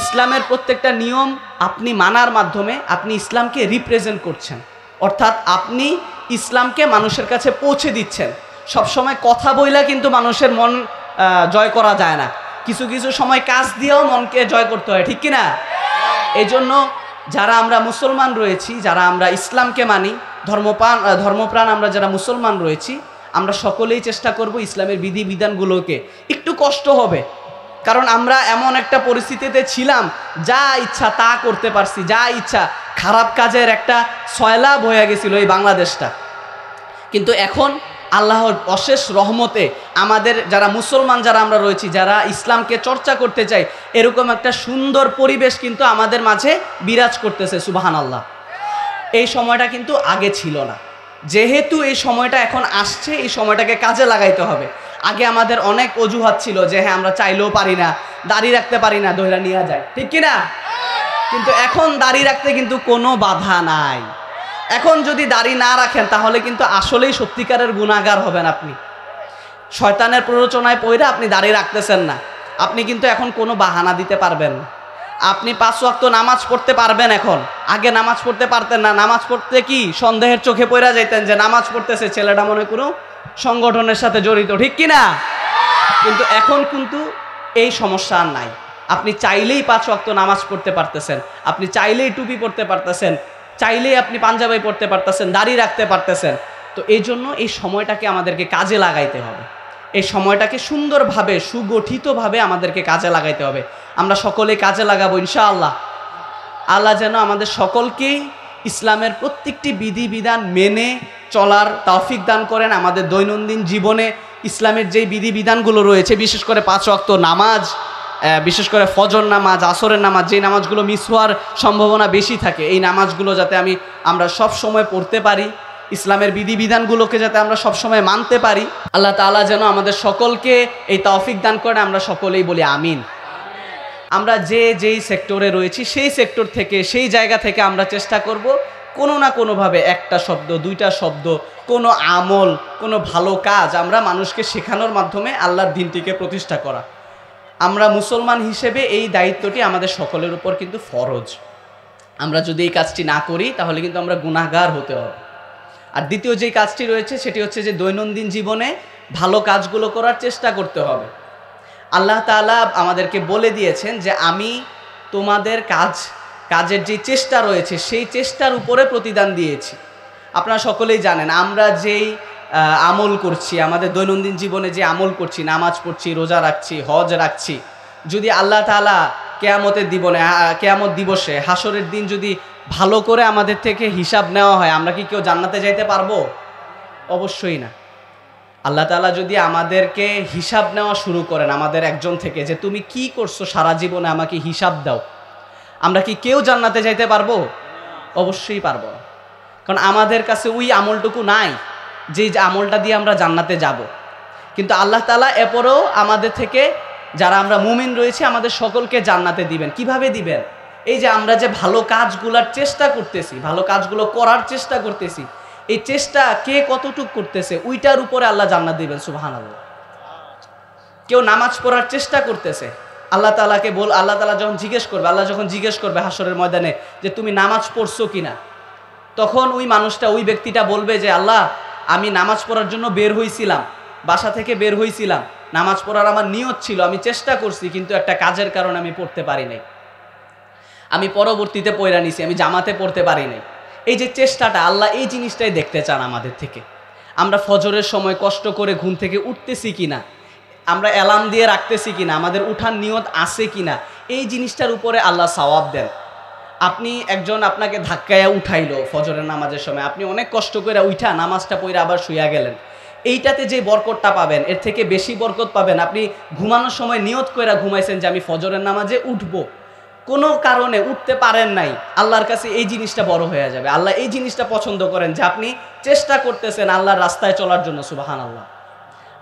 ইসলামের প্রত্যেকটা নিয়ম আপনি মানার মাধ্যমে আপনি ইসলামকে রিপ্রেজেন্ট করছেন, অর্থাৎ আপনি ইসলামকে মানুষের কাছে পৌঁছে দিচ্ছেন। সবসময় কথা বইলা কিন্তু মানুষের মন জয় করা যায় না, কিছু কিছু সময় কাজ দিয়েও মনকে জয় করতে হয়, ঠিক কিনা? এই জন্য যারা আমরা মুসলমান রয়েছি, যারা আমরা ইসলামকে মানি, ধর্মপ্রাণ আমরা যারা মুসলমান রয়েছি, আমরা সকলেই চেষ্টা করব ইসলামের বিধিবিধানগুলোকে, একটু কষ্ট হবে কারণ আমরা এমন একটা পরিস্থিতিতে ছিলাম যা ইচ্ছা তা করতে পারছি, যা ইচ্ছা, খারাপ কাজের একটা সয়লাভ হয়ে গেছিল এই বাংলাদেশটা। কিন্তু এখন আল্লাহর অশেষ রহমতে আমাদের যারা মুসলমান যারা আমরা রয়েছি, যারা ইসলামকে চর্চা করতে চাই, এরকম একটা সুন্দর পরিবেশ কিন্তু আমাদের মাঝে বিরাজ করতেছে, সুবহানাল্লাহ। এই সময়টা কিন্তু আগে ছিল না, যেহেতু এই সময়টা এখন আসছে, এই সময়টাকে কাজে লাগাইতে হবে। আগে আমাদের অনেক অজুহাত ছিল যে হ্যাঁ আমরা চাইলেও পারি না, দাড়ি রাখতে পারি না, দইরা নিয়ে যায়, ঠিক কিনা? কিন্তু এখন দাড়ি রাখতে কিন্তু কোনো বাধা নাই। এখন যদি দাড়ি না রাখেন তাহলে কিন্তু আসলেই সত্যিকারের গুনাহগার হবেন আপনি। শয়তানের প্ররোচনায় পড়ে আপনি দাড়ি রাখতেছেন না, আপনি কিন্তু এখন কোনো বাহানা দিতে পারবেন না। আপনি 5 ওয়াক্ত নামাজ পড়তে পারবেন এখন, আগে নামাজ পড়তে পারতেন না। নামাজ পড়তে কি সন্দেহের চোখে পড়া যাইতেন যে নামাজ পড়তেছে ছেলেটা মনে করো সংগঠনের সাথে জড়িত, ঠিক কিনা? কিন্তু এখন কিন্তু এই সমস্যা আর নাই। আপনি চাইলেই 5 ওয়াক্ত নামাজ পড়তে পারতেছেন, আপনি চাইলেই টুপি পড়তে পারতেছেন, চাইলেই আপনি পাঞ্জাবি পড়তে পারতেছেন, দাড়ি রাখতে পারতেছেন। তো এই জন্য এই সময়টাকে আমাদেরকে কাজে লাগাইতে হবে, এই সময়টাকে সুন্দরভাবে সুগঠিতভাবে আমাদেরকে কাজে লাগাইতে হবে। আমরা সকলেই কাজে লাগাবো ইনশাআল্লাহ। আল্লাহ যেন আমাদের সকলকেই ইসলামের প্রত্যেকটি বিধিবিধান মেনে চলার তৌফিক দান করেন। আমাদের দৈনন্দিন জীবনে ইসলামের যেই বিধিবিধানগুলো রয়েছে, বিশেষ করে 5 ওয়াক্ত নামাজ, বিশেষ করে ফজর নামাজ, আসরের নামাজ, যেই নামাজগুলো মিস হওয়ার সম্ভাবনা বেশি থাকে, এই নামাজগুলো যাতে আমরা সব সময় পড়তে পারি, ইসলামের বিধিবিধানগুলোকে যাতে আমরা সব সময় মানতে পারি। আল্লাহ তাআলা যেন আমাদের সকলকে এই তৌফিক দান করেন। আমরা সকলেই বলি আমিন। আমরা যেই সেক্টরে রয়েছি সেই সেক্টর থেকে, সেই জায়গা থেকে আমরা চেষ্টা করব কোনো না কোনোভাবে একটা শব্দ, 2টা শব্দ, কোনো আমল, কোনো ভালো কাজ আমরা মানুষকে শেখানোর মাধ্যমে আল্লাহর দ্বীনটিকে প্রতিষ্ঠা করা। আমরা মুসলমান হিসেবে এই দায়িত্বটি আমাদের সকলের উপর কিন্তু ফরজ। আমরা যদি এই কাজটি না করি তাহলে কিন্তু আমরা গুনাহগার হতে হবে। আর দ্বিতীয় যেই কাজটি রয়েছে সেটি হচ্ছে যে দৈনন্দিন জীবনে ভালো কাজগুলো করার চেষ্টা করতে হবে। আল্লাহ তাআলা আমাদেরকে বলে দিয়েছেন যে আমি তোমাদের কাজের যে চেষ্টা রয়েছে সেই চেষ্টার উপরে প্রতিদান দিয়েছি। আপনারা সকলেই জানেন আমরা যেই আমল করছি, আমাদের দৈনন্দিন জীবনে যে আমল করছি, নামাজ পড়ছি, রোজা রাখছি, হজ রাখছি, যদি আল্লাহ তাআলা কিয়ামত দিবসে হাসরের দিন যদি ভালো করে আমাদের থেকে হিসাব নেওয়া হয়, আমরা কি কেউ জান্নাতে যাইতে পারবো? অবশ্যই না। আল্লাহ তাআলা যদি আমাদেরকে হিসাব নেওয়া শুরু করেন আমাদের একজন থেকে, যে তুমি কি করছো সারা জীবনে আমাকে হিসাব দাও, আমরা কি কেউ জান্নাতে যাইতে পারবো? অবশ্যই পারবো না। কারণ আমাদের কাছে ওই আমলটুকু নাই যে আমলটা দিয়ে আমরা জান্নাতে যাব। কিন্তু আল্লাহ তাআলা এরপরেও আমাদের থেকে যারা আমরা মুমিন রয়েছে আমাদের সকলকে জান্নাতে দিবেন। কিভাবে দিবেন? এই যে আমরা যে ভালো কাজগুলোর চেষ্টা করতেছি, ভালো কাজগুলো করার চেষ্টা করতেছি, এই চেষ্টা কে কতটুকু করতেছে ওইটার উপরে আল্লাহ জান্নাত দিবেন, সুবহানাল্লাহ। কেউ নামাজ পড়ার চেষ্টা করতেছে, আল্লাহ তাআলা যখন জিজ্ঞেস করবে হাসরের ময়দানে যে তুমি নামাজ পড়ছো কিনা, তখন ওই মানুষটা, ওই ব্যক্তিটা বলবে যে আল্লাহ আমি নামাজ পড়ার জন্য বের হইছিলাম, বাসা থেকে বের হইছিলাম, নামাজ পড়ার আমার নিয়ত ছিল, আমি চেষ্টা করছি, কিন্তু একটা কাজের কারণে আমি পড়তে পারি নাই, আমি পরবর্তীতে পড়া নিছি, আমি জামাতে পড়তে পারি নাই। এই যে চেষ্টাটা, আল্লাহ এই জিনিসটাই দেখতে চান আমাদের থেকে। আমরা ফজরের সময় কষ্ট করে ঘুম থেকে উঠতেছি কিনা, আমরা অ্যালার্ম দিয়ে রাখতেছি কিনা, আমাদের উঠার নিয়ত আছে কিনা, এই জিনিসটার উপরে আল্লাহ সওয়াব দেন। আপনি আপনাকে ধাক্কায়া উঠাইলো ফজরের নামাজের সময়, আপনি অনেক কষ্ট করে উঠা নামাজটা পড়ে আবার শুইয়া গেলেন, এইটাতে যে বরকতটা পাবেন এর থেকে বেশি বরকত পাবেন আপনি ঘুমানোর সময় নিয়ত করে ঘুমাইছেন যে আমি ফজরের নামাজে উঠবো, কোনো কারণে উঠতে পারেন নাই, আল্লাহর কাছে এই জিনিসটা বড় হয়ে যাবে। আল্লাহ এই জিনিসটা পছন্দ করেন যে আপনি চেষ্টা করতেছেন আল্লাহর রাস্তায় চলার জন্য, সুবহানাল্লাহ।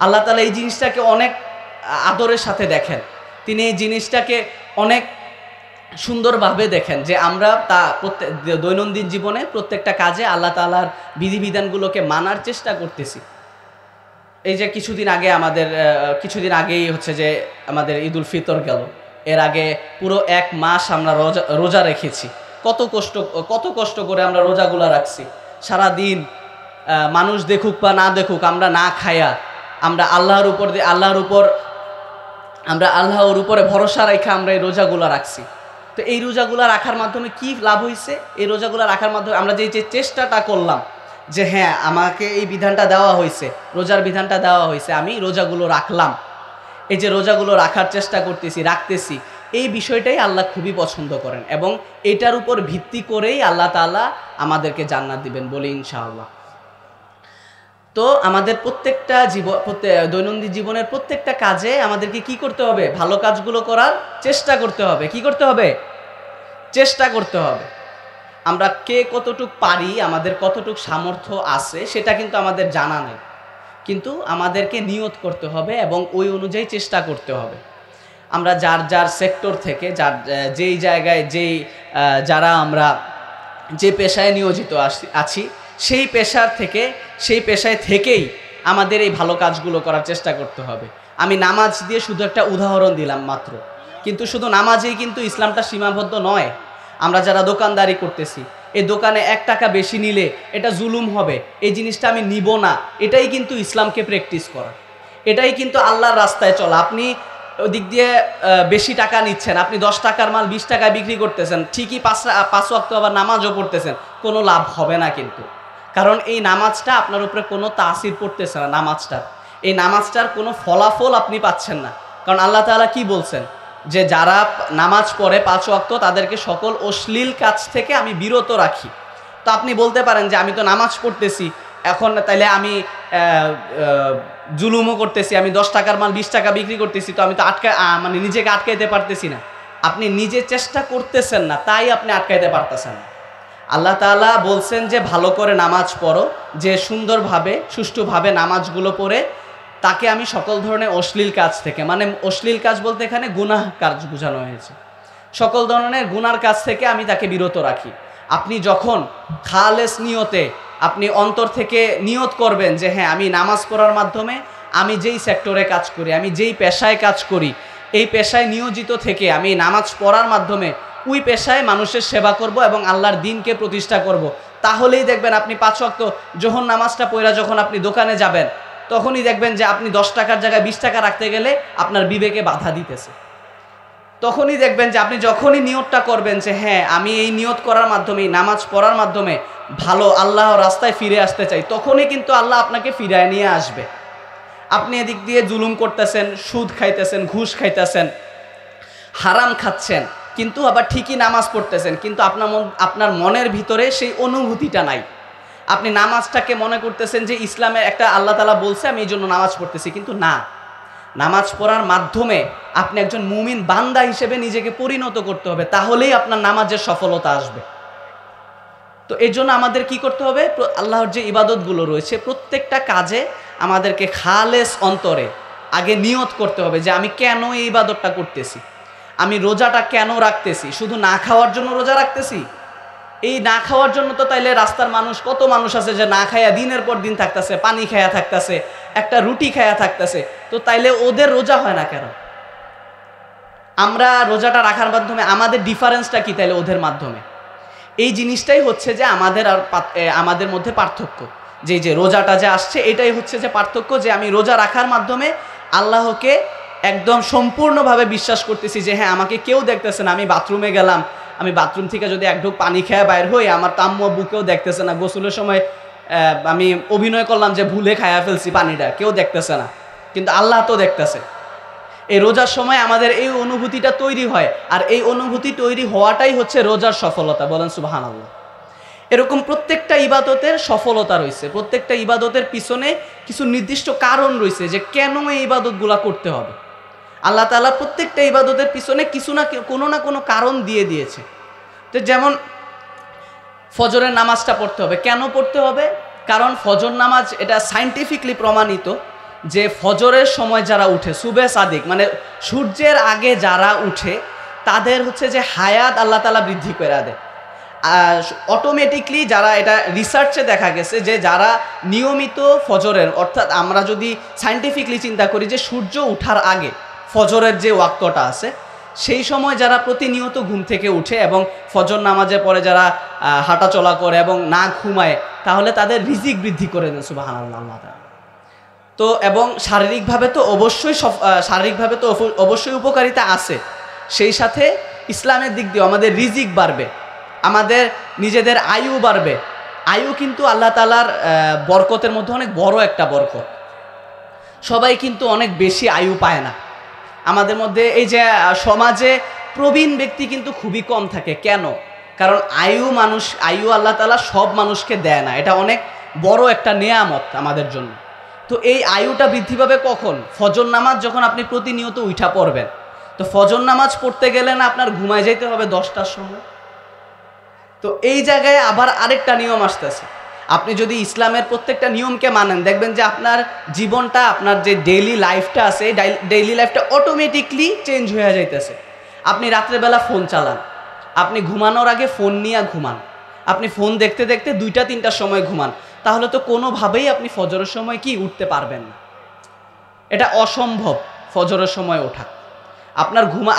আল্লাহ তাআলা এই জিনিসটাকে অনেক আদরের সাথে দেখেন, তিনি এই জিনিসটাকে অনেক সুন্দরভাবে দেখেন যে আমরা দৈনন্দিন জীবনে প্রত্যেকটা কাজে আল্লাহ তাআলার বিধিবিধানগুলোকে মানার চেষ্টা করতেছি। এই যে কিছুদিন আগেই হচ্ছে যে আমাদের ঈদুল ফিতর গেল, এর আগে পুরো 1 মাস আমরা রোজা রেখেছি। কত কষ্ট করে আমরা রোজাগুলা রাখছি। সারাদিন মানুষ দেখুক বা না দেখুক, আমরা না খায়া আমরা আল্লাহর উপরে ভরসা রেখে আমরা এই রোজাগুলা রাখছি। তো এই রোজাগুলা রাখার মাধ্যমে কি লাভ হয়েছে? এই রোজাগুলা রাখার মাধ্যমে আমরা যে চেষ্টাটা করলাম যে হ্যাঁ আমাকে এই বিধানটা দেওয়া হয়েছে, রোজার বিধানটা দেওয়া হয়েছে, আমি রোজাগুলো রাখলাম, এই যে রোজাগুলো রাখার চেষ্টা রাখতেছি, এই বিষয়টাই আল্লাহ খুবই পছন্দ করেন এবং এটার উপর ভিত্তি করেই আল্লাহ তাআলা আমাদেরকে জান্নাত দিবেন বলে ইনশাআল্লাহ। তো আমাদের প্রত্যেকটা দৈনন্দিন জীবনের প্রত্যেকটা কাজে আমাদেরকে কি করতে হবে? ভালো কাজগুলো করার চেষ্টা করতে হবে। কি করতে হবে? চেষ্টা করতে হবে। আমরা কে কতটুক পারি, আমাদের কতটুক সামর্থ্য আছে সেটা কিন্তু আমাদের জানা নেই, কিন্তু আমাদেরকে নিয়ত করতে হবে এবং ওই অনুযায়ী চেষ্টা করতে হবে। আমরা যার সেক্টর থেকে যেই জায়গায় যারা আমরা যে পেশায় নিয়োজিত আছি সেই পেশায় থেকেই আমাদের এই ভালো কাজগুলো করার চেষ্টা করতে হবে। আমি নামাজ দিয়ে শুধু একটা উদাহরণ দিলাম মাত্র, কিন্তু শুধু নামাজেই কিন্তু ইসলামটা সীমাবদ্ধ নয়। আমরা যারা দোকানদারি করতেছি, এই দোকানে 1 টাকা বেশি নিলে এটা জুলুম হবে, এই জিনিসটা আমি নিব না, এটাই কিন্তু ইসলামকে প্র্যাকটিস করা, এটাই কিন্তু আল্লাহর রাস্তায় চলা। আপনি ওদিক দিয়ে বেশি টাকা নিচ্ছেন, আপনি 10 টাকার মাল 20 টাকায় বিক্রি করতেছেন, ঠিকই 5 ওয়াক্ত আবার নামাজও পড়তেছেন, কোনো লাভ হবে না কিন্তু। কারণ এই নামাজটা আপনার উপরে কোনো তাসির পড়তেছে না, এই নামাজটার কোনো ফলাফল আপনি পাচ্ছেন না। কারণ আল্লাহ তাআলা কি বলছেন? যে যারা নামাজ পড়ে 5 ওয়াক্ত তাদেরকে সকল অশ্লীল কাজ থেকে আমি বিরত রাখি। তো আপনি বলতে পারেন যে আমি তো নামাজ পড়তেছি, এখন তাইলে আমি জুলুমও করতেছি, আমি 10 টাকার মাল 20 টাকা বিক্রি করতেছি, তো আমি তো নিজেকে আটকাইতে পারতেছি না। আপনি নিজে চেষ্টা করতেছেন না, তাই আপনি আটকাইতে পারতেছেন না। আল্লাহ তাআলা বলছেন যে ভালো করে নামাজ পড়ো, যে সুন্দরভাবে সুষ্ঠুভাবে নামাজগুলো পড়ে তাকে আমি সকল ধরনের অশ্লীল কাজ থেকে, মানে অশ্লীল কাজ বলতে এখানে গুনাহ কাজ বোঝানো হয়েছে, সকল ধরনের গুনার কাজ থেকে আমি তাকে বিরত রাখি। আপনি যখন খালেস নিয়তে আপনি অন্তর থেকে নিয়ত করবেন যে হ্যাঁ আমি নামাজ পড়ার মাধ্যমে আমি যেই সেক্টরে কাজ করি, আমি যেই পেশায় কাজ করি, এই পেশায় নিয়োজিত থেকে আমি নামাজ পড়ার মাধ্যমে ওই পেশায় মানুষের সেবা করব এবং আল্লাহর দ্বীনকে প্রতিষ্ঠা করব, তাহলেই দেখবেন আপনি 5 ওয়াক্ত যোহর নামাজটা পড়া যখন আপনি দোকানে যাবেন, তখনই দেখবেন যে আপনি 10 টাকার জায়গায় 20 টাকা রাখতে গেলে আপনার বিবেকে বাধা দিতেছে। তখনই দেখবেন যে আপনি যখনই নিয়তটা করবেন যে হ্যাঁ আমি এই নিয়ত করার মাধ্যমে, নামাজ পড়ার মাধ্যমে ভালো আল্লাহর রাস্তায় ফিরে আসতে চাই, তখনই কিন্তু আল্লাহ আপনাকে ফিরায় নিয়ে আসবে। আপনি এদিক দিয়ে জুলুম করতেছেন, সুদ খাইতেছেন, ঘুষ খাইতেছেন, হারাম খাচ্ছেন, কিন্তু আবার ঠিকই নামাজ পড়তেছেন, কিন্তু আপনার মনের ভিতরে সেই অনুভূতিটা নাই। আপনি নামাজটাকে মনে করতেছেন যে ইসলামের একটা আল্লাহ তাআলা বলছে আমি এই জন্য নামাজ পড়তেছি, কিন্তু না, নামাজ পড়ার মাধ্যমে আপনি একজন মুমিন বান্দা হিসেবে নিজেকে পরিণত করতে হবে, তাহলেই আপনার নামাজের সফলতা আসবে। তো এই জন্য আমাদের কি করতে হবে? আল্লাহর যে ইবাদতগুলো রয়েছে প্রত্যেকটা কাজে আমাদেরকে খালেস অন্তরে আগে নিয়ত করতে হবে যে আমি কেন এই ইবাদতটা করতেছি, আমি রোজাটা কেন রাখতেছি, শুধু না খাওয়ার জন্য রোজা রাখতেছি? এই না খাওয়ার জন্য তো তাইলে রাস্তার কত মানুষ আছে যে না খায়া দিনের পর দিন থাকতেছে, পানি খায়া থাকতেছে, একটা রুটি খায়া থাকতেছে, তো তাইলে ওদের রোজা হয় না কেন? আমরা রোজাটা রাখার মাধ্যমে আমাদের ডিফারেন্সটা কি তাইলে ওদের মাধ্যমে? এই জিনিসটাই হচ্ছে যে আমাদের মধ্যে পার্থক্য, যে রোজাটা যে আসছে এটাই হচ্ছে যে পার্থক্য, যে আমি রোজা রাখার মাধ্যমে আল্লাহকে একদম সম্পূর্ণভাবে বিশ্বাস করতেছি যে হ্যাঁ আমাকে কেউ দেখতেছে না, আমি বাথরুমে গেলাম, আমি বাথরুম থেকে যদি এক ঢোক পানি খেয়ে বাইর হই, আমার আম্মু আব্বু কেউ দেখতেছে না, গোসলের সময় আমি অভিনয় করলাম যে ভুলে খায়া ফেলছি পানিটা, কেউ দেখতেছে না, কিন্তু আল্লাহ তো দেখতেছে। এই রোজার সময় আমাদের এই অনুভূতিটা তৈরি হয়, আর এই অনুভূতি তৈরি হওয়াটাই হচ্ছে রোজার সফলতা। বলেন সুবহানাল্লাহ। এরকম প্রত্যেকটা ইবাদতের সফলতা রয়েছে, প্রত্যেকটা ইবাদতের পিছনে কিছু নির্দিষ্ট কারণ রয়েছে যে কেন এই ইবাদতগুলা করতে হবে। আল্লাহ তাআলা প্রত্যেকটা ইবাদতের পিছনে কোনো না কোনো কারণ দিয়ে দিয়েছে। তো যেমন ফজরের নামাজটা পড়তে হবে, কেন পড়তে হবে? কারণ ফজর নামাজ এটা সায়েন্টিফিকলি প্রমাণিত যে ফজরের সময় যারা উঠে, সুবে সাদিক মানে সূর্যের আগে যারা উঠে, তাদের হচ্ছে যে হায়াত আল্লাহ তাআলা বৃদ্ধি করে দেয়। অটোমেটিকলি যারা, এটা রিসার্চে দেখা গেছে যে যারা নিয়মিত ফজরের, অর্থাৎ আমরা যদি সায়েন্টিফিকলি চিন্তা করি যে সূর্য ওঠার আগে ফজরের যে ওয়াক্তটা আছে, সেই সময় যারা প্রতিনিয়ত ঘুম থেকে উঠে এবং ফজর নামাজের পরে যারা হাঁটাচলা করে এবং না ঘুমায়, তাহলে তাদের রিজিক বৃদ্ধি করে দেন সুবহানাল্লাহ আল্লাহ তাআলা। তো এবং শারীরিকভাবে তো অবশ্যই উপকারিতা আছে, সেই সাথে ইসলামের দিক দিয়ে আমাদের রিজিক বাড়বে, আমাদের নিজেদের আয়ু বাড়বে। আয়ু কিন্তু আল্লাহ তাআলার বরকতের মধ্যে অনেক বড় একটা বরকত। সবাই কিন্তু অনেক বেশি আয়ু পায় না। আমাদের মধ্যে এই যে সমাজে প্রবীণ ব্যক্তি কিন্তু খুবই কম থাকে। কেন? কারণ আয়ু আল্লাহ তাআলা সব মানুষকে দেয় না, এটা অনেক বড় একটা নেয়ামত আমাদের জন্য। তো এই আয়ুটা বৃদ্ধি পাবে কখন? ফজর নামাজ যখন আপনি প্রতিনিয়ত উঠা পড়বেন। তো ফজর নামাজ পড়তে গেলে না আপনার ঘুমায় যেতে হবে 10টার সময়। তো এই জায়গায় আবার আরেকটা নিয়ম আসতেছে। আপনি যদি ইসলামের প্রত্যেকটা নিয়মকে মানেন, দেখবেন যে আপনার জীবনটা, আপনার যে ডেইলি লাইফটা আছে, ডেইলি লাইফটা অটোমেটিকলি চেঞ্জ হয়ে যাইতেছে। আপনি রাত্রেবেলা ফোন চালান, আপনি ঘুমানোর আগে ফোন নিয়ে ঘুমান, আপনি ফোন দেখতে দেখতে 2টা-3টার সময় ঘুমান, তাহলে তো কোনোভাবেই আপনি ফজরের সময় কি উঠতে পারবেন না। এটা অসম্ভব ফজরের সময় ওঠা।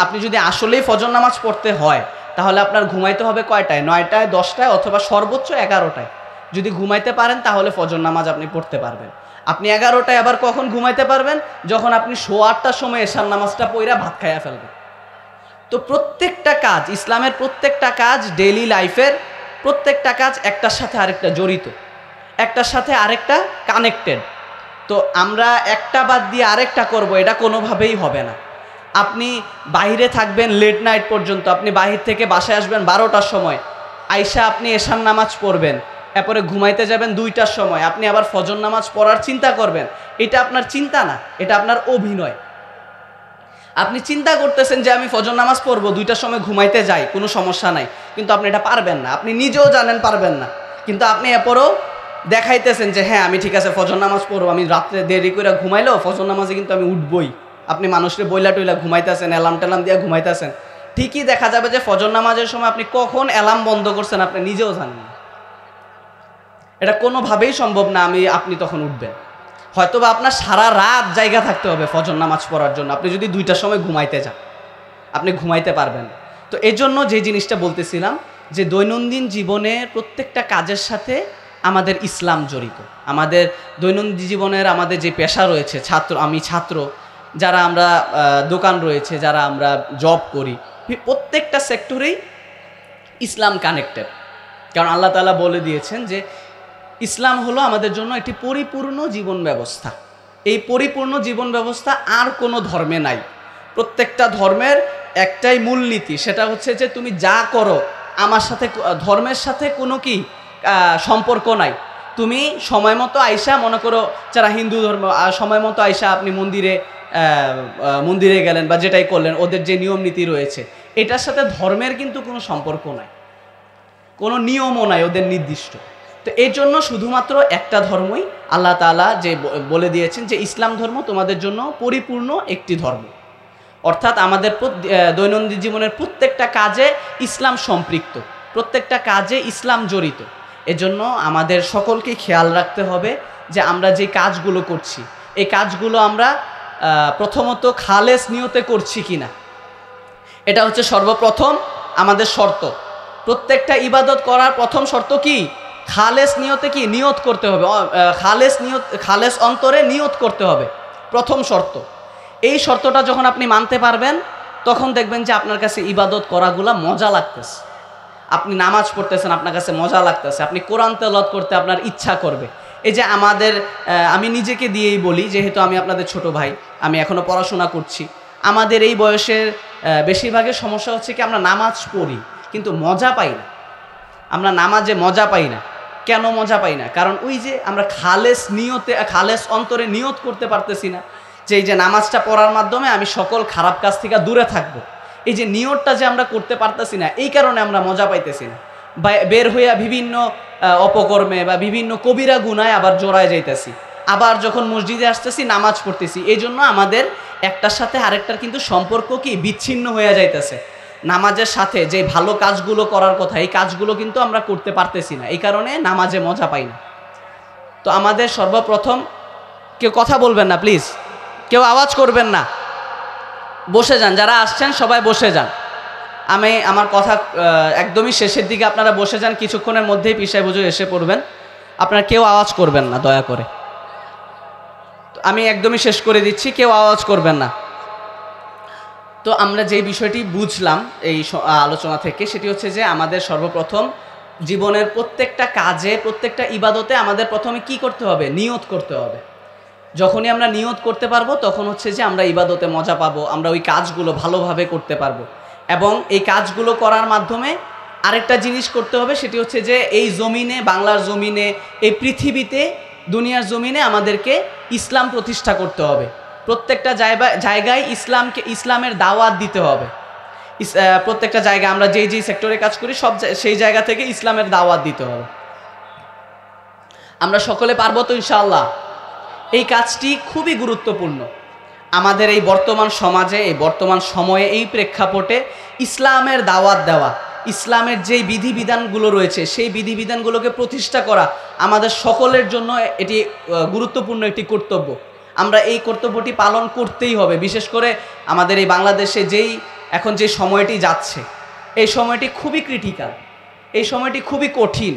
আপনি যদি আসলেই ফজর নামাজ পড়তে হয়, তাহলে আপনার ঘুমাইতে হবে কয়টায়? 9টায়, 10টায় অথবা সর্বোচ্চ 11টায়। যদি ঘুমাইতে পারেন তাহলে ফজর নামাজ আপনি পড়তে পারবেন। আপনি 11টায় আবার কখন ঘুমাইতে পারবেন? যখন আপনি 8:15টার সময় এশার নামাজটা পড়া ভাত খাইয়া ফেলবেন। তো প্রত্যেকটা কাজ, ইসলামের প্রত্যেকটা কাজ, ডেইলি লাইফের প্রত্যেকটা কাজ একটার সাথে আরেকটা জড়িত, একটার সাথে আরেকটা কানেক্টেড। তো আমরা একটা বাদ দিয়ে আরেকটা করব, এটা কোনোভাবেই হবে না। আপনি বাইরে থাকবেন লেট নাইট পর্যন্ত, আপনি বাহির থেকে বাসায় আসবেন 12টার সময়, আইসা আপনি এশার নামাজ পড়বেন, এরপরে ঘুমাইতে যাবেন 2টার সময়, আপনি আবার ফজর নামাজ পড়ার চিন্তা করবেন। এটা আপনার চিন্তা না, এটা আপনার অভিনয়। আপনি চিন্তা করতেছেন যে আমি ফজর নামাজ পড়বো, 2টার সময় ঘুমাইতে যাই, কোনো সমস্যা নাই, কিন্তু আপনি এটা পারবেন না। আপনি নিজেও জানেন পারবেন না, কিন্তু আপনি এরপরও দেখাইতেছেন যে হ্যাঁ আমি ঠিক আছে ফজর নামাজ পড়বো, আমি রাত্রে দেরি করে ঘুমাইলেও ফজর নামাজে কিন্তু আমি উঠবই। আপনি মানুষকে বইলা টইলা ঘুমাইতেছেন, অ্যালার্ম টেলার্ম দিয়ে ঘুমাইতেছেন। ঠিকই দেখা যাবে যে ফজর নামাজের সময় আপনি কখন অ্যালার্ম বন্ধ করছেন আপনি নিজেও জানেন না। এটা কোনোভাবেই সম্ভব না আপনি তখন উঠবেন। হয়তোবা আপনার সারা রাত জায়গা থাকতে হবে ফজর নামাজ পড়ার জন্য। আপনি যদি 2টার সময় ঘুমাইতে যান, আপনি ঘুমাইতে পারবেন। তো এই জন্য যে জিনিসটা বলতেছিলাম, যে দৈনন্দিন জীবনের প্রত্যেকটা কাজের সাথে আমাদের ইসলাম জড়িত। আমাদের দৈনন্দিন জীবনের আমাদের যে পেশা রয়েছে, আমি ছাত্র, যারা আমরা দোকান রয়েছে, যারা আমরা জব করি, প্রত্যেকটা সেক্টরেই ইসলাম কানেক্টেড। কারণ আল্লাহ তাআলা বলে দিয়েছেন যে ইসলাম হলো আমাদের জন্য একটি পরিপূর্ণ জীবন ব্যবস্থা। এই পরিপূর্ণ জীবন ব্যবস্থা আর কোনো ধর্মে নাই। প্রত্যেকটা ধর্মের একটাই মূলনীতি, সেটা হচ্ছে যে তুমি যা করো আমার সাথে, ধর্মের সাথে কোনো কি সম্পর্ক নাই। তুমি সময় মতো আইসা, মনে করো যারা হিন্দু ধর্ম, সময় মতো আইসা আপনি মন্দিরে গেলেন বা যেটাই করলেন, ওদের যে নিয়ম নীতি রয়েছে, এটার সাথে ধর্মের কিন্তু কোনো সম্পর্ক নাই, কোনো নিয়মও নাই ওদের নির্দিষ্ট। তো এই জন্য শুধুমাত্র একটা ধর্মই আল্লাহ তাআলা যে বলে দিয়েছেন যে ইসলাম ধর্ম তোমাদের জন্য পরিপূর্ণ একটি ধর্ম। অর্থাৎ আমাদের দৈনন্দিন জীবনের প্রত্যেকটা কাজে ইসলাম সম্পৃক্ত, প্রত্যেকটা কাজে ইসলাম জড়িত। এজন্য আমাদের সকলকে খেয়াল রাখতে হবে যে আমরা যে কাজগুলো করছি, এই কাজগুলো আমরা প্রথমত খালেস নিয়তে করছি কিনা। এটা হচ্ছে সর্বপ্রথম আমাদের শর্ত। প্রত্যেকটা ইবাদত করার প্রথম শর্ত কি? খালেস নিয়তে কি নিয়ত করতে হবে, খালেস অন্তরে নিয়ত করতে হবে, প্রথম শর্ত। এই শর্তটা যখন আপনি মানতে পারবেন, তখন দেখবেন যে আপনার কাছে ইবাদত করাগুলা মজা লাগতেছে। আপনি নামাজ পড়তেছেন, আপনার কাছে মজা লাগতেছে, আপনি কোরআন তেলাওয়াত করতে আপনার ইচ্ছা করবে। এই যে আমি নিজেকে দিয়েই বলি, যেহেতু আমি আপনাদের ছোট ভাই, আমি এখনও পড়াশোনা করছি, আমাদের এই বয়সের বেশিরভাগের সমস্যা হচ্ছে কি, আমরা নামাজ পড়ি কিন্তু মজা পাই না। আমরা নামাজে মজা পাই না। কেন মজা পাই না? কারণ ওই যে আমরা খালেস অন্তরে নিয়ত করতে পারতেছি না যে এই যে নামাজটা পড়ার মাধ্যমে আমি সকল খারাপ কাজ থেকে দূরে থাকবো। এই যে নিয়তটা যে আমরা করতে পারতেছি না, এই কারণে আমরা মজা পাইতেছি না। বের হইয়া বিভিন্ন অপকর্মে বা বিভিন্ন কবিরা গুনায় আবার জড়ায় যাইতেছি। আবার যখন মসজিদে আসতেছি নামাজ পড়তেছি, এই জন্য আমাদের একটার সাথে আরেকটার কিন্তু সম্পর্ক কি বিচ্ছিন্ন হয়ে যাইতেছে। নামাজের সাথে যে ভালো কাজগুলো করার কথা, এই কাজগুলো কিন্তু আমরা করতে পারতেছি না, এই কারণে নামাজে মজা পাই না। তো আমাদের সর্বপ্রথম, কেউ কথা বলবেন না প্লিজ, কেউ আওয়াজ করবেন না, বসে যান, যারা আসছেন সবাই বসে যান। আমি আমার কথা একদমই শেষের দিকে, আপনারা বসে যান, কিছুক্ষণের মধ্যেই পিসাই হুজুর এসে পড়বেন। আপনারা কেউ আওয়াজ করবেন না দয়া করে, আমি একদমই শেষ করে দিচ্ছি, কেউ আওয়াজ করবেন না। তো আমরা যে বিষয়টি বুঝলাম এই আলোচনা থেকে, সেটি হচ্ছে যে আমাদের সর্বপ্রথম জীবনের প্রত্যেকটা কাজে, প্রত্যেকটা ইবাদতে আমাদের প্রথমে কি করতে হবে? নিয়ত করতে হবে। যখনই আমরা নিয়ত করতে পারবো তখন হচ্ছে যে আমরা ইবাদতে মজা পাবো, আমরা ওই কাজগুলো ভালোভাবে করতে পারবো। এবং এই কাজগুলো করার মাধ্যমে আরেকটা জিনিস করতে হবে, সেটি হচ্ছে যে এই জমিনে, বাংলার জমিনে, এই পৃথিবীতে, দুনিয়ার জমিনে আমাদেরকে ইসলাম প্রতিষ্ঠা করতে হবে। প্রত্যেকটা জায়গায় ইসলামের দাওয়াত দিতে হবে। প্রত্যেকটা জায়গায় আমরা যেই সেক্টরে কাজ করি সেই জায়গা থেকে ইসলামের দাওয়াত দিতে হবে। আমরা সকলে পারবো তো ইনশাআল্লাহ? এই কাজটি খুবই গুরুত্বপূর্ণ আমাদের এই বর্তমান সমাজে, এই বর্তমান সময়ে, এই প্রেক্ষাপটে ইসলামের দাওয়াত দেওয়া, ইসলামের যেই বিধিবিধানগুলো রয়েছে সেই বিধিবিধানগুলোকে প্রতিষ্ঠা করা আমাদের সকলের জন্য এটি গুরুত্বপূর্ণ একটি কর্তব্য। আমরা এই কর্তব্যটি পালন করতেই হবে। বিশেষ করে আমাদের এই বাংলাদেশে এখন যে সময়টি যাচ্ছে, এই সময়টি খুবই ক্রিটিক্যাল, এই সময়টি খুবই কঠিন।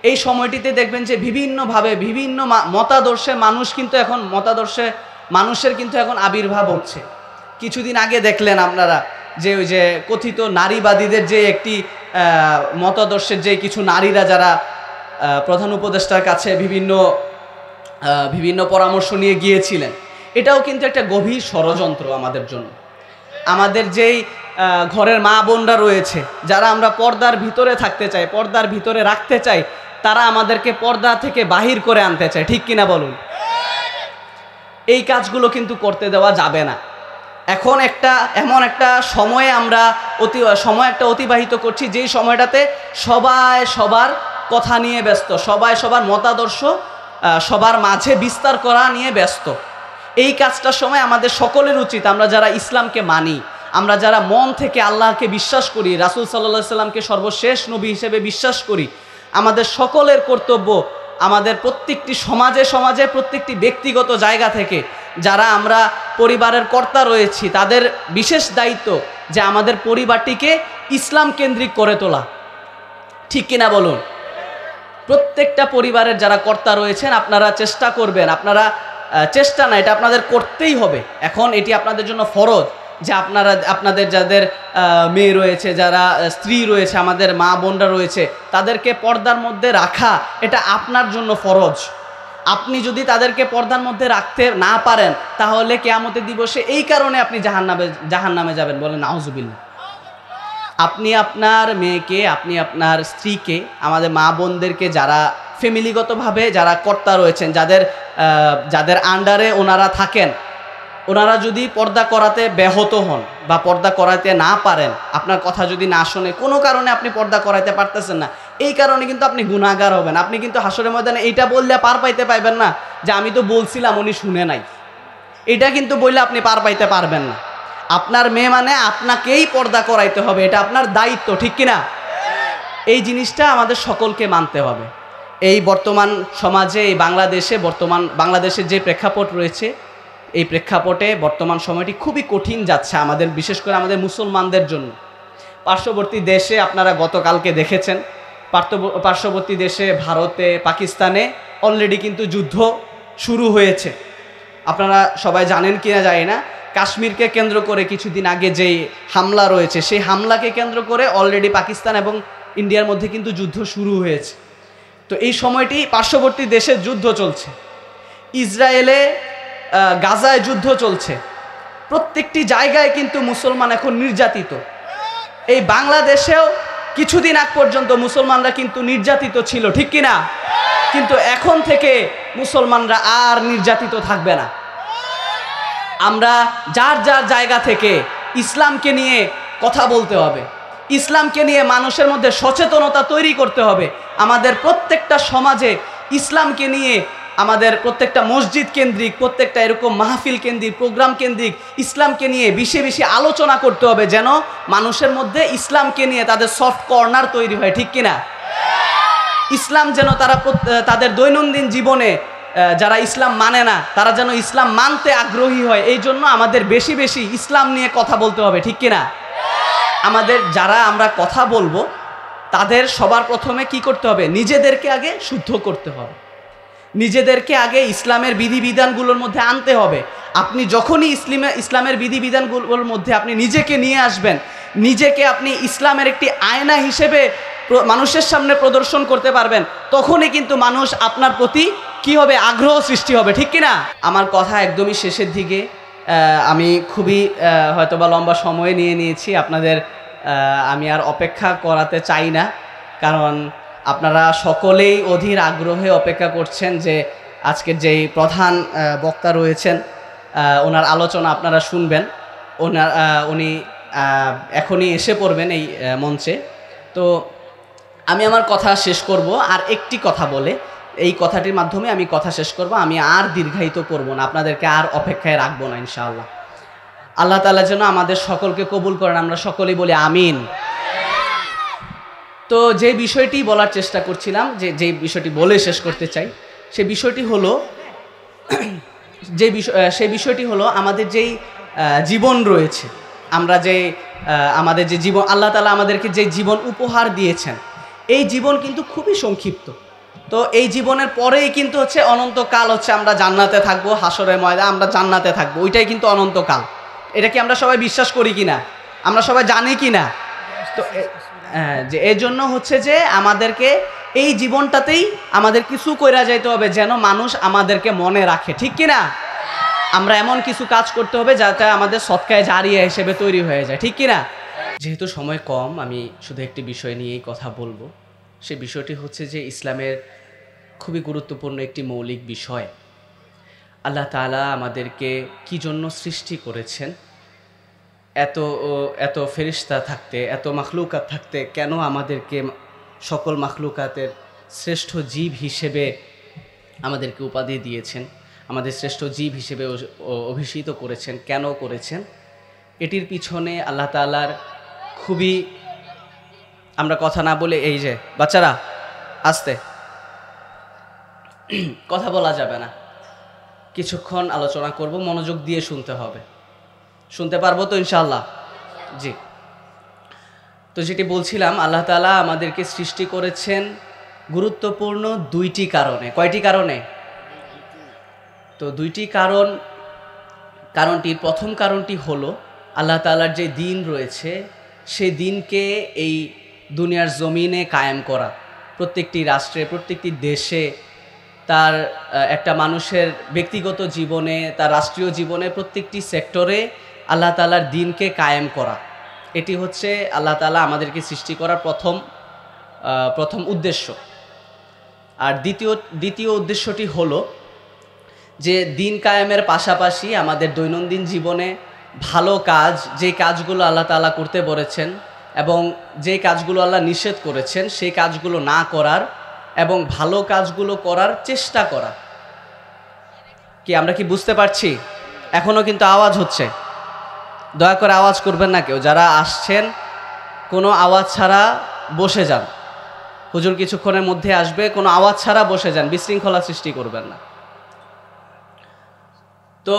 এই সময়টিতে দেখবেন যে বিভিন্নভাবে বিভিন্ন মতাদর্শের মানুষের কিন্তু এখন আবির্ভাব হচ্ছে। কিছুদিন আগে দেখলেন আপনারা যে ওই যে কথিত নারীবাদীদের যে একটি মতাদর্শের যে কিছু নারীরা যারা প্রধান উপদেষ্টার কাছে বিভিন্ন পরামর্শ নিয়ে গিয়েছিলেন, এটাও কিন্তু একটা গভীর ষড়যন্ত্র আমাদের জন্য। আমাদের যেই ঘরের মা বোনরা রয়েছে, যারা আমরা পর্দার ভিতরে থাকতে চাই, পর্দার ভিতরে রাখতে চাই, তারা আমাদেরকে পর্দা থেকে বাহির করে আনতে চায়, ঠিক কিনা বলুন? এই কাজগুলো কিন্তু করতে দেওয়া যাবে না। এখন এমন একটা সময়ে আমরা অতিবাহিত করছি, যেই সময়টাতে সবাই সবার কথা নিয়ে ব্যস্ত, সবাই সবার মতাদর্শ সবার মাঝে বিস্তার করা নিয়ে ব্যস্ত। এই কাজটার সময় আমাদের সকলের উচিত, আমরা যারা ইসলামকে মানি, আমরা যারা মন থেকে আল্লাহকে বিশ্বাস করি, রাসূল সাল্লাল্লাহু আলাইহি সাল্লামকে সর্বশেষ নবী হিসেবে বিশ্বাস করি, আমাদের সকলের কর্তব্য আমাদের প্রত্যেকটি সমাজে প্রত্যেকটি ব্যক্তিগত জায়গা থেকে যারা আমরা পরিবারের কর্তা রয়েছি, তাদের বিশেষ দায়িত্ব যে আমাদের পরিবারটিকে ইসলাম কেন্দ্রিক করে তোলা, ঠিক কিনা বলুন? প্রত্যেকটা পরিবারের যারা কর্তা রয়েছেন আপনারা চেষ্টা করবেন, চেষ্টা না, এটা আপনাদের করতেই হবে। এখন এটি আপনাদের জন্য ফরজ যে আপনাদের যাদের মেয়ে রয়েছে, যারা স্ত্রী রয়েছে, আমাদের মা বোনরা রয়েছে, তাদেরকে পর্দার মধ্যে রাখা এটা আপনার জন্য ফরজ। আপনি যদি তাদেরকে পর্দার মধ্যে রাখতে না পারেন, তাহলে কিয়ামতের দিবসে এই কারণে আপনি জাহান্নামে যাবেন, বলেন নাউজুবিল্লাহ। আপনি আপনার মেয়েকে, আপনি আপনার স্ত্রীকে, আমাদের মা বোনদেরকে, যারা ফ্যামিলিগতভাবে যারা কর্তা রয়েছেন, যাদের আন্ডারে ওনারা থাকেন, ওনারা যদি পর্দা করাতে ব্যাহত হন বা পর্দা করাতে না পারেন, আপনার কথা যদি না শোনে, কোনো কারণে আপনি পর্দা করাতে পারতেছেন না, এই কারণে কিন্তু আপনি গুনাহগার হবেন। আপনি কিন্তু হাসরের ময়দানে এইটা বললে পার পাইতে পাইবেন না যে আমি তো বলছিলাম উনি শুনে নাই, এটা কিন্তু বললে আপনি পার পাইতে পারবেন না। আপনার মেয়ে মানে আপনাকেই পর্দা করাইতে হবে, এটা আপনার দায়িত্ব, ঠিক কিনা? এই জিনিসটা আমাদের সকলকে মানতে হবে। এই বর্তমান সমাজে, এই বাংলাদেশের যে প্রেক্ষাপট রয়েছে, এই প্রেক্ষাপটে বর্তমান সময়টি খুবই কঠিন যাচ্ছে আমাদের, বিশেষ করে আমাদের মুসলমানদের জন্য। পার্শ্ববর্তী দেশে আপনারা গতকালকে দেখেছেন, পার্শ্ববর্তী দেশে ভারতে, পাকিস্তানে অলরেডি কিন্তু যুদ্ধ শুরু হয়েছে। আপনারা সবাই জানেন কিনা জানি না, কাশ্মীরকে কেন্দ্র করে কিছুদিন আগে যেই হামলা রয়েছে, সেই হামলাকে কেন্দ্র করে অলরেডি পাকিস্তান এবং ইন্ডিয়ার মধ্যে কিন্তু যুদ্ধ শুরু হয়েছে। তো এই সময়টি পার্শ্ববর্তী দেশের যুদ্ধ চলছে, ইসরায়েলে গাজায় যুদ্ধ চলছে, প্রত্যেকটি জায়গায় কিন্তু মুসলমান এখন নির্যাতিত। এই বাংলাদেশেও কিছুদিন আগ পর্যন্ত মুসলমানরা কিন্তু নির্যাতিত ছিল, ঠিক কিনা? কিন্তু এখন থেকে মুসলমানরা আর নির্যাতিত থাকবে না। আমরা যার জায়গা থেকে ইসলামকে নিয়ে কথা বলতে হবে, ইসলামকে নিয়ে মানুষের মধ্যে সচেতনতা তৈরি করতে হবে। আমাদের প্রত্যেকটা সমাজে ইসলামকে নিয়ে, আমাদের প্রত্যেকটা মসজিদ কেন্দ্রিক, প্রত্যেকটা এরকম মাহফিল কেন্দ্রিক, প্রোগ্রাম কেন্দ্রিক ইসলামকে নিয়ে বেশি বেশি আলোচনা করতে হবে, যেন মানুষের মধ্যে ইসলামকে নিয়ে তাদের সফট কর্নার তৈরি হয়, ঠিক কিনা? ইসলাম যেন তারা তাদের দৈনন্দিন জীবনে যারা ইসলাম মানে না তারা যেন ইসলাম মানতে আগ্রহী হয়, এই জন্য আমাদের বেশি বেশি ইসলাম নিয়ে কথা বলতে হবে, ঠিক কিনা? আমাদের যারা আমরা কথা বলবো তাদের সবার প্রথমে কি করতে হবে? নিজেদেরকে আগে শুদ্ধ করতে হবে, নিজেদেরকে আগে ইসলামের বিধিবিধানগুলোর মধ্যে আনতে হবে। আপনি যখনই ইসলামের বিধিবিধানগুলোর মধ্যে আপনি নিজেকে নিয়ে আসবেন, নিজেকে আপনি ইসলামের একটি আয়না হিসেবে মানুষের সামনে প্রদর্শন করতে পারবেন, তখনই কিন্তু মানুষ আপনার প্রতি কি হবে? আগ্রহ সৃষ্টি হবে, ঠিক কিনা? আমার কথা একদমই শেষের দিকে, আমি খুবই হয়তোবা লম্বা সময় নিয়ে নিয়েছি আপনাদের, আমি আর অপেক্ষা করাতে চাই না, কারণ আপনারা সকলেই অধীর আগ্রহে অপেক্ষা করছেন যে আজকের যেই প্রধান বক্তা রয়েছেন ওনার আলোচনা আপনারা শুনবেন। উনি এখনই এসে পড়বেন এই মঞ্চে। তো আমি আমার কথা শেষ করব আর একটি কথা বলে, এই কথাটির মাধ্যমে আমি কথা শেষ করব, আমি আর দীর্ঘায়িত করব না, আপনাদেরকে আর অপেক্ষায় রাখবো না ইনশাআল্লাহ। আল্লাহ তাআলা যেন আমাদের সকলকে কবুল করেন, আমরা সকলেই বলি আমিন। তো যে বিষয়টি বলার চেষ্টা করছিলাম, যে বিষয়টি বলে শেষ করতে চাই, সেই বিষয়টি হলো আমাদের যেই জীবন রয়েছে, আমরা যে আমাদের যে জীবন, আল্লাহ তাআলা আমাদেরকে যে জীবন উপহার দিয়েছেন, এই জীবন কিন্তু খুবই সংক্ষিপ্ত। তো এই জীবনের পরেই কিন্তু হচ্ছে অনন্তকাল, হচ্ছে আমরা জান্নাতে থাকবো, হাসরের ময়দানে আমরা জান্নাতে থাকবো, ওইটাই কিন্তু অনন্তকাল। এটা কি আমরা সবাই বিশ্বাস করি কিনা? আমরা সবাই জানি কিনা? তো যে এই জন্য হচ্ছে যে আমাদেরকে এই জীবনটাতেই আমাদের কিছু কইরা যাইতে হবে যেন মানুষ আমাদেরকে মনে রাখে, ঠিক কিনা? আমরা এমন কিছু কাজ করতে হবে যাতে আমাদের সৎকায়ে জারিয়া হিসেবে তৈরি হয়ে যায়, ঠিক কিনা? যেহেতু সময় কম, আমি শুধু একটি বিষয় নিয়েই কথা বলবো। সেই বিষয়টি হচ্ছে যে ইসলামের খুবই গুরুত্বপূর্ণ একটি মৌলিক বিষয়, আল্লাহ তাআলা আমাদেরকে কি জন্য সৃষ্টি করেছেন, এত ফেরেশতা থাকতে, এত মাখলুকাত থাকতে কেন আমাদেরকে সকল মাখলুকাতের শ্রেষ্ঠ জীব হিসেবে আমাদেরকে উপাধি দিয়েছেন, আমাদের শ্রেষ্ঠ জীব হিসেবে অভিষিত করেছেন, কেন করেছেন? এটির পিছনে আল্লাহ তাআলার খুবই, আমরা কথা না বলে, এই যে বাচ্চারা আস্তে কথা বলা যাবে না, কিছুক্ষণ আলোচনা করব, মনোযোগ দিয়ে শুনতে হবে, শুনতে পারবো তো ইনশাআল্লাহ? জি। তো যেটি বলছিলাম, আল্লাহ তাআলা আমাদেরকে সৃষ্টি করেছেন গুরুত্বপূর্ণ দুইটি কারণে। কয়টি কারণে? তো দুইটি কারণটির প্রথম কারণটি হলো আল্লাহ তাআলার যে দিন রয়েছে সেই দিনকে এই দুনিয়ার জমিনে কায়েম করা। প্রত্যেকটি রাষ্ট্রে, প্রত্যেকটি দেশে, তার একটা মানুষের ব্যক্তিগত জীবনে, তার রাষ্ট্রীয় জীবনে, প্রত্যেকটি সেক্টরে আল্লাহ তাআলার দিনকে কায়েম করা, এটি হচ্ছে আল্লাহ তাআলা আমাদেরকে সৃষ্টি করার প্রথম উদ্দেশ্য। আর দ্বিতীয় উদ্দেশ্যটি হলো যে দিন কায়েমের পাশাপাশি আমাদের দৈনন্দিন জীবনে ভালো কাজ, যে কাজগুলো আল্লাহ তাআলা করতে বলেছেন এবং যে কাজগুলো আল্লাহ নিষেধ করেছেন সেই কাজগুলো না করার এবং ভালো কাজগুলো করার চেষ্টা করা। কি আমরা কি বুঝতে পারছি? এখনও কিন্তু আওয়াজ হচ্ছে, দয়া করে আওয়াজ করবেন না কেউ, যারা আসছেন কোনো আওয়াজ ছাড়া বসে যান, হুজুর কিছুক্ষণের মধ্যে আসবে, কোনো আওয়াজ ছাড়া বসে যান, বিশৃঙ্খলা সৃষ্টি করবেন না। তো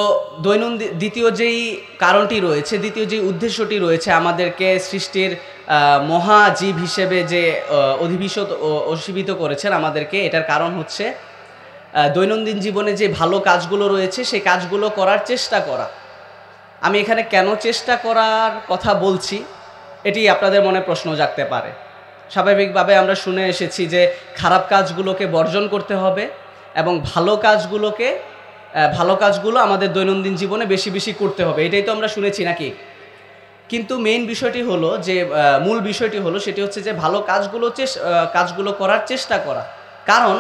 দ্বিতীয় যেই কারণটি রয়েছে, দ্বিতীয় যেই উদ্দেশ্যটি রয়েছে, আমাদেরকে সৃষ্টির মহাজীব হিসেবে যে অভিষিত করেছেন আমাদেরকে, এটার কারণ হচ্ছে দৈনন্দিন জীবনে যে ভালো কাজগুলো রয়েছে সেই কাজগুলো করার চেষ্টা করা। আমি এখানে কেন চেষ্টা করার কথা বলছি এটি আপনাদের মনে প্রশ্ন জাগতে পারে। স্বাভাবিকভাবে আমরা শুনে এসেছি যে খারাপ কাজগুলোকে বর্জন করতে হবে এবং ভালো কাজগুলো আমাদের দৈনন্দিন জীবনে বেশি বেশি করতে হবে, এটাই তো আমরা শুনেছি নাকি? কিন্তু মেইন বিষয়টি হলো যে মূল বিষয়টি হলো সেটি হচ্ছে যে ভালো কাজগুলো করার চেষ্টা করা। কারণ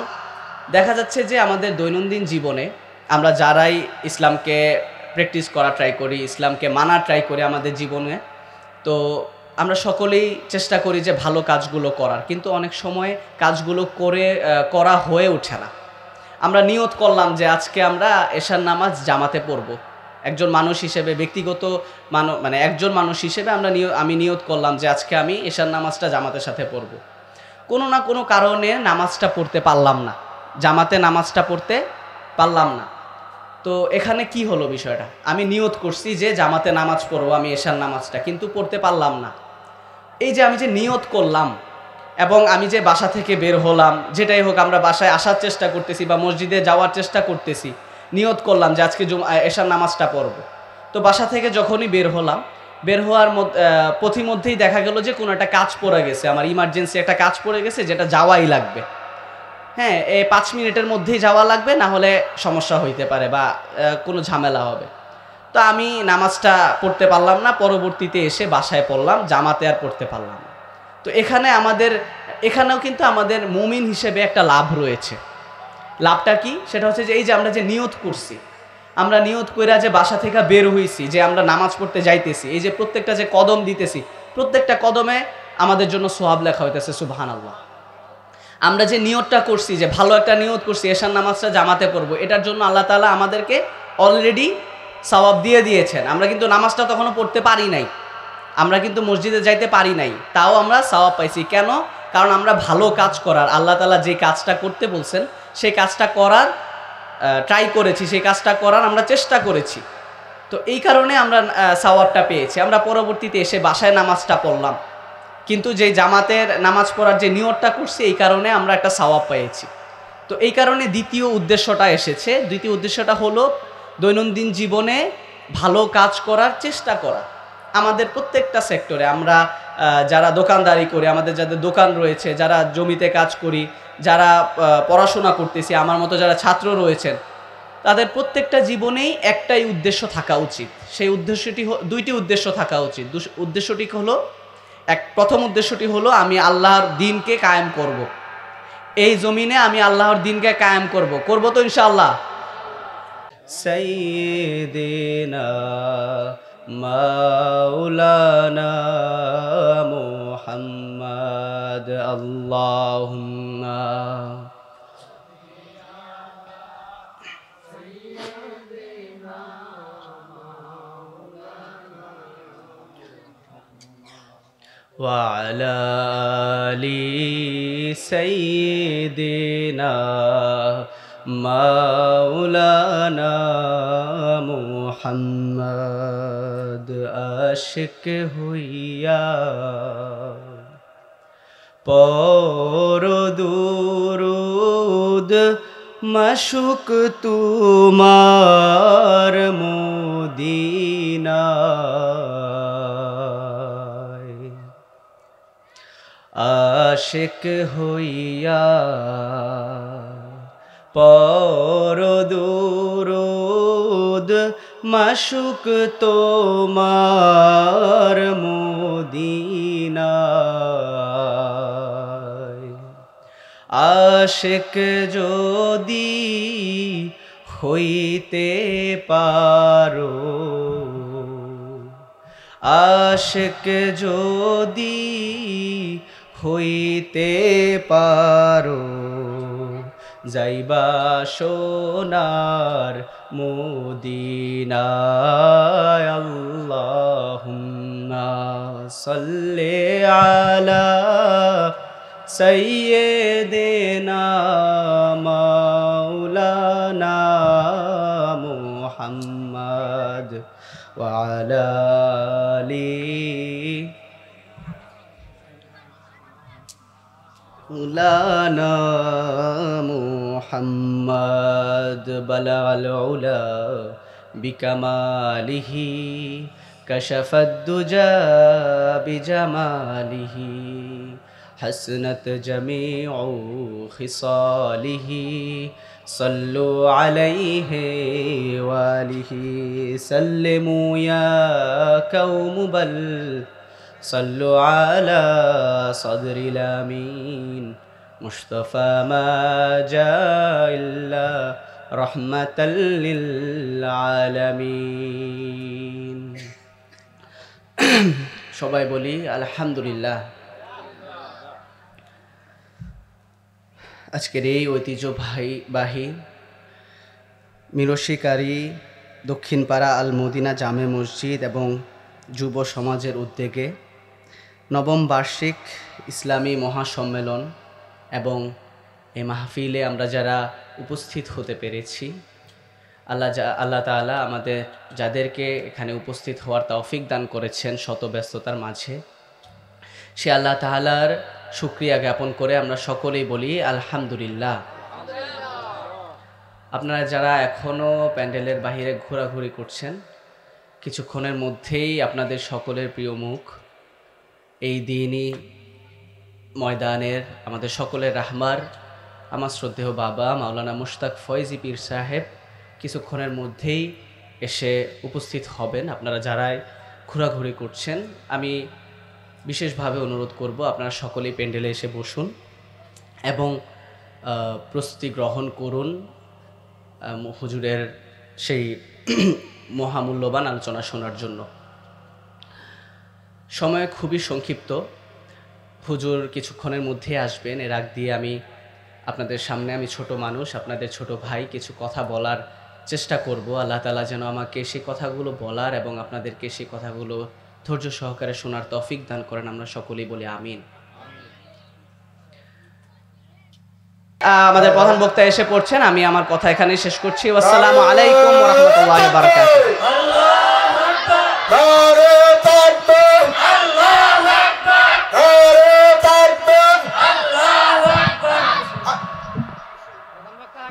দেখা যাচ্ছে যে আমাদের দৈনন্দিন জীবনে আমরা যারাই ইসলামকে প্র্যাকটিস করা ট্রাই করি, ইসলামকে মানা ট্রাই করি আমাদের জীবনে, তো আমরা সকলেই চেষ্টা করি যে ভালো কাজগুলো করার, কিন্তু অনেক সময় কাজগুলো করা হয়ে ওঠে না। আমরা নিয়ত করলাম যে আজকে আমরা এশার নামাজ জামাতে পড়ব, একজন মানুষ হিসেবে, ব্যক্তিগত একজন মানুষ হিসেবে আমি নিয়ত করলাম যে আজকে আমি এশার নামাজটা জামাতের সাথে পড়ব। কোনো না কোনো কারণে নামাজটা পড়তে পারলাম না, জামাতে নামাজটা পড়তে পারলাম না। তো এখানে কি হলো বিষয়টা, আমি নিয়ত করছি যে জামাতে নামাজ পড়বো আমি এশার নামাজটা, কিন্তু পড়তে পারলাম না। এই যে আমি যে নিয়ত করলাম এবং আমি যে বাসা থেকে বের হলাম, যেটাই হোক আমরা বাসায় আসার চেষ্টা করতেছি বা মসজিদে যাওয়ার চেষ্টা করতেছি, নিয়ত করলাম যে আজকে এশার নামাজটা পড়ব। তো বাসা থেকে যখনই বের হলাম, বের হওয়ার পথিমধ্যেই দেখা গেল যে কোনো একটা কাজ পড়ে গেছে, আমার ইমার্জেন্সি একটা কাজ পড়ে গেছে যেটা যাওয়াই লাগবে। হ্যাঁ, এই 5 মিনিটের মধ্যেই যাওয়া লাগবে, না হলে সমস্যা হইতে পারে বা কোনো ঝামেলা হবে। তো আমি নামাজটা পড়তে পারলাম না, পরবর্তীতে এসে বাসায় পড়লাম, জামাতে আর পড়তে পারলাম না। তো এখানেও কিন্তু আমাদের মুমিন হিসেবে একটা লাভ রয়েছে। লাভটা কি? সেটা হচ্ছে যে এই যে আমরা যে নিয়ত করছি, আমরা নিয়ত কইরা যে বাসা থেকে বের হইছি, যে আমরা নামাজ পড়তে যাইতেছি, এই যে প্রত্যেকটা যে কদম দিতেছি, প্রত্যেকটা কদমে আমাদের জন্য সওয়াব লেখা হইতেছে, সুবহানাল্লাহ। আমরা যে নিয়তটা করছি, যে ভালো একটা নিয়ত করছি এশার নামাজটা জামাতে পড়বো, এটার জন্য আল্লাহ তাআলা আমাদেরকে অলরেডি সওয়াব দিয়ে দিয়েছেন। আমরা কিন্তু নামাজটা তখনও পড়তে পারি নাই, আমরা কিন্তু মসজিদে যাইতে পারি নাই, তাও আমরা সওয়াব পাইছি। কেন? কারণ আমরা ভালো কাজ করার, আল্লাহ তাআলা যে কাজটা করতে বলছেন সেই কাজটা করার ট্রাই করেছি, সেই কাজটা করার আমরা চেষ্টা করেছি। তো এই কারণে আমরা সওয়াবটা পেয়েছি। আমরা পরবর্তীতে এসে বাসায় নামাজটা পড়লাম, কিন্তু যে জামাতের নামাজ পড়ার যে নিয়তটা করছি, এই কারণে আমরা একটা সওয়াব পেয়েছি। তো এই কারণে দ্বিতীয় উদ্দেশ্যটা এসেছে। দ্বিতীয় উদ্দেশ্যটা হলো দৈনন্দিন জীবনে ভালো কাজ করার চেষ্টা করা। আমাদের প্রত্যেকটা সেক্টরে আমরা যারা দোকানদারি করি, আমাদের যাদের দোকান রয়েছে, যারা জমিতে কাজ করি, যারা পড়াশোনা করতেছি, আমার মতো যারা ছাত্র রয়েছেন, তাদের প্রত্যেকটা জীবনেই একটাই উদ্দেশ্য থাকা উচিত। সেই উদ্দেশ্যটি দুইটি উদ্দেশ্য থাকা উচিত। উদ্দেশ্যটি হলো, প্রথম উদ্দেশ্যটি হলো আমি আল্লাহর দ্বীনকে কায়েম করব। এই জমিনে আমি আল্লাহর দ্বীনকে কায়েম করব তো ইনশাআল্লাহ। সাইয়্যিদিনা মাওলানা মুহাম্মদ আল্লাহুম্মা ওয়া আলা আলি সাইয়্যিদিনা মাওলানা মুহাম্মদ আশিক হইয়া পর দুরুদ মাশুক তুমার মদিনায়, আশিক হইয়া পর দুরুদ মাশুক তোমার মদিনায়। আশিক যদি হইতে পারো, আশিক যদি হইতে পারো, যাইবা সোনার মদিনায়। আল্লাহুম্মা সাল্লি আলা সাইয়্যিদিনা মাওলানা মুহাম্মদ ওয়া আলা আলি مولانا محمد بلغ العلا بكماله كشف الدجى بجماله حسنت جميع خصاله صلوا عليه وآله سلموا يا قوم بل صلوا على صدر الأمين مصطفى ما جاء إلا رحمة للعالمين সবাই বলি আলহামদুলিল্লাহ। আজকের এই ঐতিহ্যবাহী মিরশিকারী দক্ষিণপাড়া আল মদিনা জামে মসজিদ এবং যুব সমাজের উদ্যোগে নবম বার্ষিক ইসলামী মহাসম্মেলন এবং এই মাহফিলে আমরা যারা উপস্থিত হতে পেরেছি, আল্লাহ তাআলা আমাদের যাদেরকে এখানে উপস্থিত হওয়ার তৌফিক দান করেছেন শত ব্যস্ততার মাঝে, সে আল্লাহ তাআলার শুকরিয়া জ্ঞাপন করে আমরা সকলেই বলি আলহামদুলিল্লাহ। আপনারা যারা এখনও প্যান্ডেলের বাহিরে ঘোরাঘুরি করছেন, কিছুক্ষণের মধ্যেই আপনাদের সকলের প্রিয় মুখ এই দিনই ময়দানের আমাদের সকলের রাহমার আমার শ্রদ্ধেয় বাবা মাওলানা মুশতাক ফয়েজি পীর সাহেব কিছুক্ষণের মধ্যেই এসে উপস্থিত হবেন। আপনারা যারাই ঘোরাঘুরি করছেন, আমি বিশেষভাবে অনুরোধ করব আপনারা সকলেই প্যান্ডেলে এসে বসুন এবং প্রস্তুতি গ্রহণ করুন হুজুরের সেই মহামূল্যবান আলোচনা শোনার জন্য। সময় খুবই সংক্ষিপ্ত, হুজুর কিছুক্ষণের মধ্যে আসবেন। এর আগ দিয়ে আমি আপনাদের সামনে, আমি ছোট মানুষ, আপনাদের ছোট ভাই, কিছু কথা বলার চেষ্টা করব। আল্লাহ তাআলা যেন আমাকে সেই কথাগুলো বলার এবং আপনাদেরকে সেই কথাগুলো ধৈর্য সহকারে শোনার তৌফিক দান করেন। আমরা সকলেই বলি আমিন। আমাদের প্রধান বক্তা এসে পড়ছেন, আমি আমার কথা এখানে শেষ করছি। আসসালামু আলাইকুম ওয়া রাহমাতুল্লাহি ওয়া বারাকাতুহু।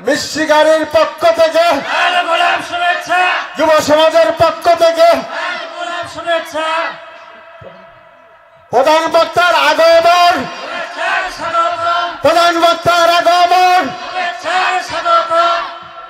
মিশিগারের পক্ষ থেকে, যুব সমাজের পক্ষ থেকে প্রধান বক্তার আগমন, প্রধান বক্তার আগমন।